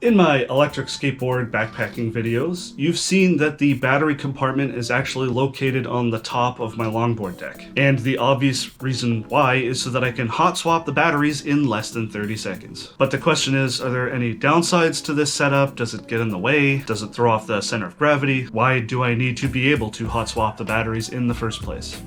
In my electric skateboard backpacking videos, you've seen that the battery compartment is actually located on the top of my longboard deck. And the obvious reason why is so that I can hot swap the batteries in less than 30 seconds. But the question is, are there any downsides to this setup? Does it get in the way? Does it throw off the center of gravity? Why do I need to be able to hot swap the batteries in the first place?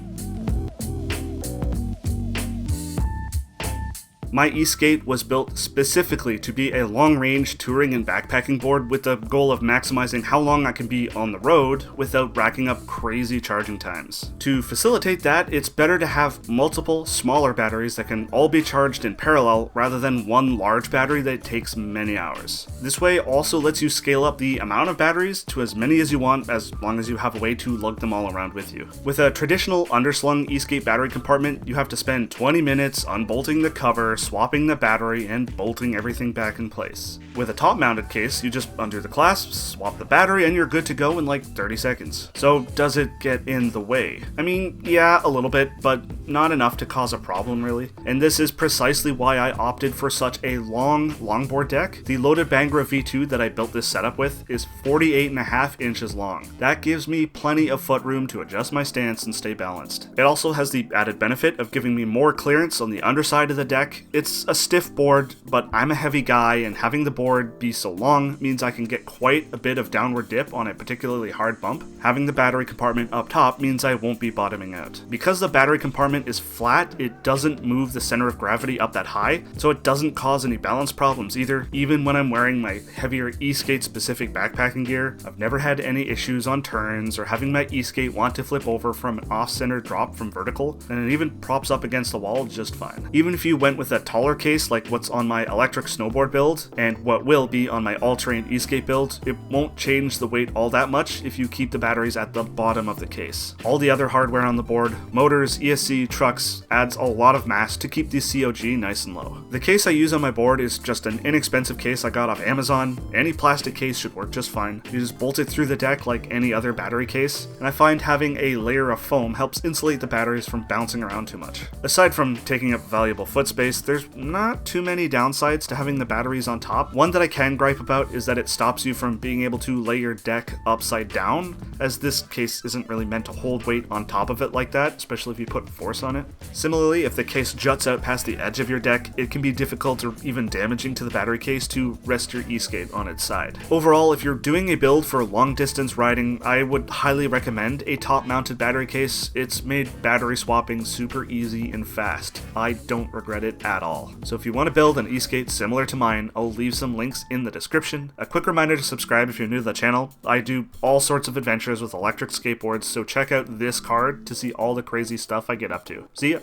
My eskate was built specifically to be a long-range touring and backpacking board with the goal of maximizing how long I can be on the road without racking up crazy charging times. To facilitate that, it's better to have multiple smaller batteries that can all be charged in parallel rather than one large battery that takes many hours. This way also lets you scale up the amount of batteries to as many as you want as long as you have a way to lug them all around with you. With a traditional underslung eskate battery compartment, you have to spend 20 minutes unbolting the cover, swapping the battery, and bolting everything back in place. With a top-mounted case, you just undo the clasps, swap the battery, and you're good to go in like 30 seconds. So does it get in the way? I mean, yeah, a little bit, but not enough to cause a problem really. And this is precisely why I opted for such a long longboard deck. The loaded Bangra V2 that I built this setup with is 48.5 inches long. That gives me plenty of foot room to adjust my stance and stay balanced. It also has the added benefit of giving me more clearance on the underside of the deck. It's a stiff board, but I'm a heavy guy, and having the board be so long means I can get quite a bit of downward dip on a particularly hard bump. Having the battery compartment up top means I won't be bottoming out. Because the battery compartment is flat, it doesn't move the center of gravity up that high, so it doesn't cause any balance problems either. Even when I'm wearing my heavier e-skate specific backpacking gear, I've never had any issues on turns or having my e-skate want to flip over from an off-center drop from vertical, and it even props up against the wall just fine. Even if you went with a taller case like what's on my electric snowboard build and what will be on my all-terrain e-skate build, it won't change the weight all that much if you keep the batteries at the bottom of the case. All the other hardware on the board, motors, ESC, trucks, adds a lot of mass to keep the COG nice and low. The case I use on my board is just an inexpensive case I got off Amazon. Any plastic case should work just fine. You just bolt it through the deck like any other battery case, and I find having a layer of foam helps insulate the batteries from bouncing around too much. Aside from taking up valuable foot space, there's not too many downsides to having the batteries on top. One that I can gripe about is that it stops you from being able to lay your deck upside down, as this case isn't really meant to hold weight on top of it like that, especially if you put force on it. Similarly, if the case juts out past the edge of your deck, it can be difficult or even damaging to the battery case to rest your e-skate on its side. Overall, if you're doing a build for long distance riding, I would highly recommend a top mounted battery case. It's made battery swapping super easy and fast. I don't regret it at all. So if you want to build an e-skate similar to mine, I'll leave some links in the description. A quick reminder to subscribe if you're new to the channel. I do all sorts of adventures with electric skateboards, so check out this card to see all the crazy stuff I get up to. See ya!